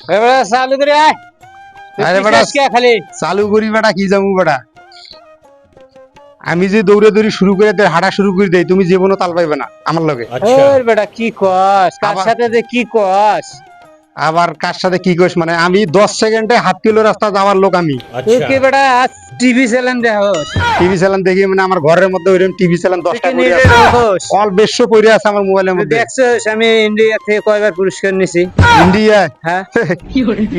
এবারে চালু করে আয়। আরে বেটা খালি চালু করি বেটা কি যাবো বেটা আমি যে দৌড়ে দৌড়ি শুরু করে দেয় হাঁটা শুরু করে দেই তুমি জীবনও তাল পাইবে না আমার লগে ওর বেটা কি কস কার আবার- সাথে যে কি কস আবার কার সাথে কি কইস মানে আমি 10 সেকেন্ডে 1/2 কিলো রাস্তা যাওয়ার লোক আমি তুই কি বেটা টিভি চ্যানেল দেখোস টিভি চ্যানেল দেখি মানে আমার ঘরের মধ্যে ওইরকম টিভি চ্যানেল 10টা তুই পড়ে নিজে আছে দেখোস অল বেশ পড়ে আছে আমার মোবাইলের মধ্যে দেখছস আমি ইন্ডিয়া থেকে কয়বার পুরস্কার নিছি ইন্ডিয়া হ্যাঁ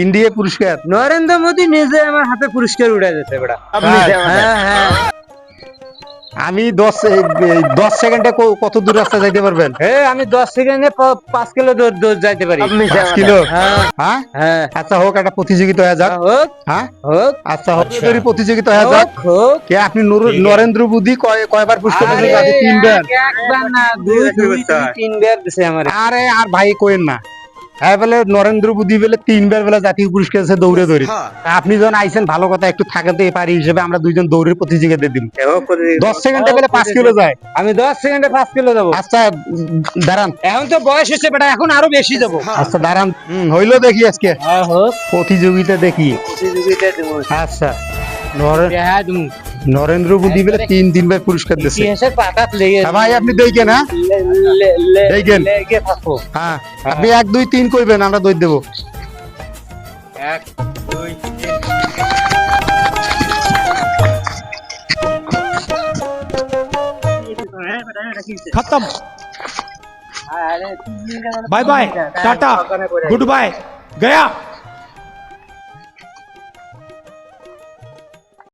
ইন্ডিয়া পুরস্কার নরেন্দ্র মোদী নিজে আমার হাতে পুরস্কার উঠে দিয়েছে বেটা হ্যাঁ হ্যাঁ আমি 10 সেকেন্ডে কত দূর রাস্তা যাইতে পারবেন আমি 10 সেকেন্ডে 5 কিলো দৌড় যাইতে পারি 5 কিলো হ্যাঁ হ্যাঁ হ্যাঁ আচ্ছা হোক একটা প্রতিযোগিতা হয়ে যাক হোক হ্যাঁ হোক আচ্ছা হোক যদি প্রতিযোগিতা হয়ে যাক হোক হোক কে আপনি নরেন্দ্র মোদী কয়বার পুরস্কার আরে, পেয়েছেন আগে 3বার একবার না দুই তিনবার দিছে আমার আরে আর ভাই কোয়েন না হ্যাঁ বলে নরেন্দ্র মোদী বলে 3বার বেলা জাতীয় পুরস্কার আছে দৌড়ে দৌড়ে আপনি যখন আইছেন ভালো কথা একটু থাকাতে পারি হিসেবে আমরা দুইজন দৌড়ের প্রতিযোগিতা দিন 10 সেকেন্ডে বেলে 5 কিলো যায় আমি 10 সেকেন্ডে 5 কিলো দেবো আচ্ছা দাঁড়ান এখন তো বয়স হচ্ছে বেটা এখন আরো বেশি দেবো আচ্ছা দাঁড়ান হইলো দেখি আজকে হোক প্রতিযোগিতা দেখি প্রতিযোগিতা দেবো আচ্ছা হ্যাঁ তুমি নরেন্দ্র মোদী বলে 3বার পুরস্কার দিচ্ছে ইতিহাসের পাতাত লেগে ভাই আপনি দেখেন হ্যাঁ দেখেন। লেগে থাকো হ্যাঁ আপনি 1 2 3 কইবেন আমরা দই দেবো 1 2 खत्म bye bye tata goodbye गया